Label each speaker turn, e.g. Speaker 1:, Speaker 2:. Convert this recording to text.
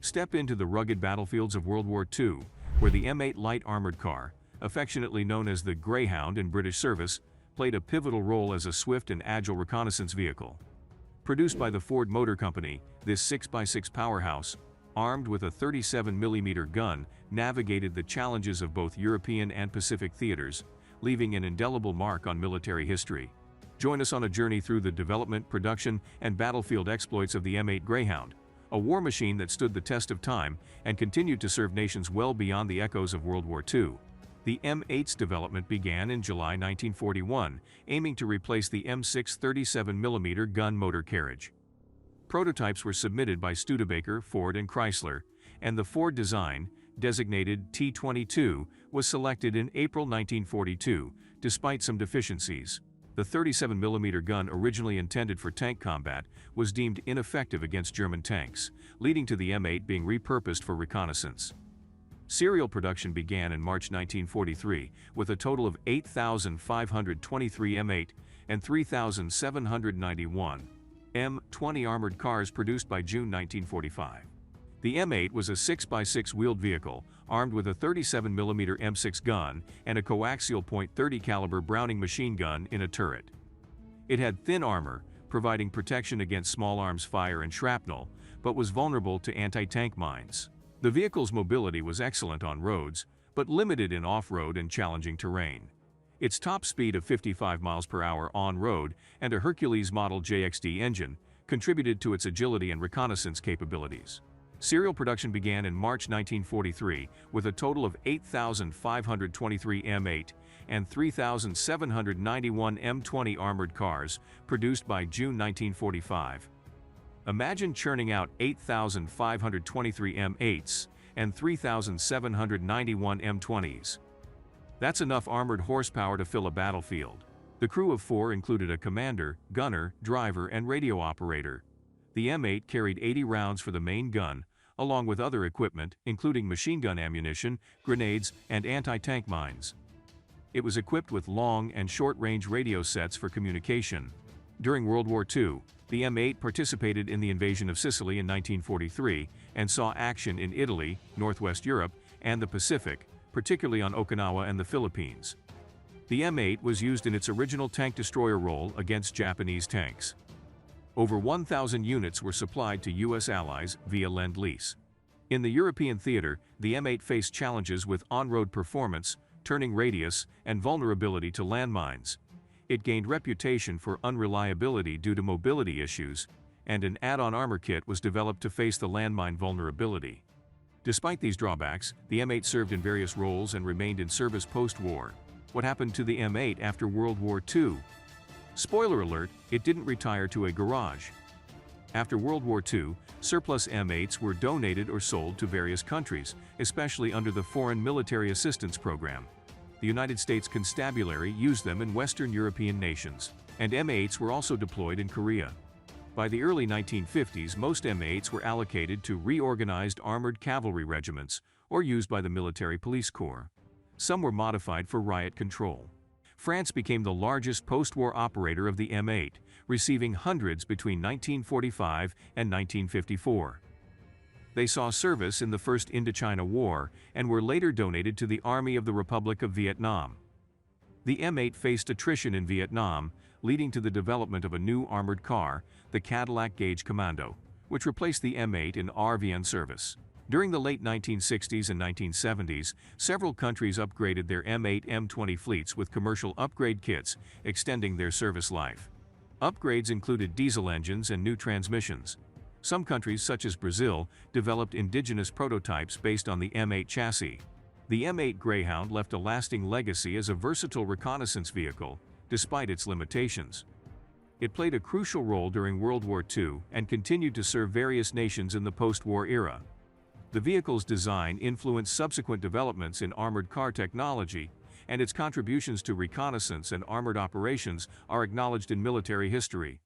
Speaker 1: Step into the rugged battlefields of World War II, where the M8 light armored car, affectionately known as the Greyhound in British service, played a pivotal role as a swift and agile reconnaissance vehicle. Produced by the Ford Motor Company, this 6x6 powerhouse, armed with a 37mm gun, navigated the challenges of both European and Pacific theaters, leaving an indelible mark on military history. Join us on a journey through the development, production, and battlefield exploits of the M8 Greyhound, a war machine that stood the test of time and continued to serve nations well beyond the echoes of World War II. The M8's development began in July 1941, aiming to replace the M6 37mm gun motor carriage. Prototypes were submitted by Studebaker, Ford, and Chrysler, and the Ford design, designated T-22, was selected in April 1942, despite some deficiencies. The 37mm gun, originally intended for tank combat, was deemed ineffective against German tanks, leading to the M8 being repurposed for reconnaissance. Serial production began in March 1943, with a total of 8,523 M8 and 3,791 M20 armored cars produced by June 1945. The M8 was a 6x6 wheeled vehicle, armed with a 37mm M6 gun and a coaxial .30 caliber Browning machine gun in a turret. It had thin armor, providing protection against small arms fire and shrapnel, but was vulnerable to anti-tank mines. The vehicle's mobility was excellent on roads, but limited in off-road and challenging terrain. Its top speed of 55 miles per hour on-road and a Hercules Model JXD engine contributed to its agility and reconnaissance capabilities. Serial production began in March 1943 with a total of 8,523 M8 and 3,791 M20 armored cars produced by June 1945. Imagine churning out 8,523 M8s and 3,791 M20s. That's enough armored horsepower to fill a battlefield. The crew of 4 included a commander, gunner, driver, and radio operator. The M8 carried 80 rounds for the main gun, along with other equipment, including machine gun ammunition, grenades, and anti-tank mines. It was equipped with long and short-range radio sets for communication. During World War II, the M8 participated in the invasion of Sicily in 1943 and saw action in Italy, Northwest Europe, and the Pacific, particularly on Okinawa and the Philippines. The M8 was used in its original tank destroyer role against Japanese tanks. Over 1,000 units were supplied to U.S. allies via Lend-Lease. In the European theater, the M8 faced challenges with on-road performance, turning radius, and vulnerability to landmines. It gained reputation for unreliability due to mobility issues, and an add-on armor kit was developed to face the landmine vulnerability. Despite these drawbacks, the M8 served in various roles and remained in service post-war. What happened to the M8 after World War II? Spoiler alert, it didn't retire to a garage. After World War II, surplus M8s were donated or sold to various countries, especially under the Foreign Military Assistance Program. The United States Constabulary used them in Western European nations, and M8s were also deployed in Korea. By the early 1950s, most M8s were allocated to reorganized armored cavalry regiments or used by the military police corps. Some were modified for riot control. France became the largest post-war operator of the M8, receiving hundreds between 1945 and 1954. They saw service in the First Indochina War and were later donated to the Army of the Republic of Vietnam. The M8 faced attrition in Vietnam, leading to the development of a new armored car, the Cadillac Gauge Commando, which replaced the M8 in RVN service. During the late 1960s and 1970s, several countries upgraded their M8 M20 fleets with commercial upgrade kits, extending their service life. Upgrades included diesel engines and new transmissions. Some countries, such as Brazil, developed indigenous prototypes based on the M8 chassis. The M8 Greyhound left a lasting legacy as a versatile reconnaissance vehicle, despite its limitations. It played a crucial role during World War II and continued to serve various nations in the post-war era. The vehicle's design influenced subsequent developments in armored car technology, and its contributions to reconnaissance and armored operations are acknowledged in military history.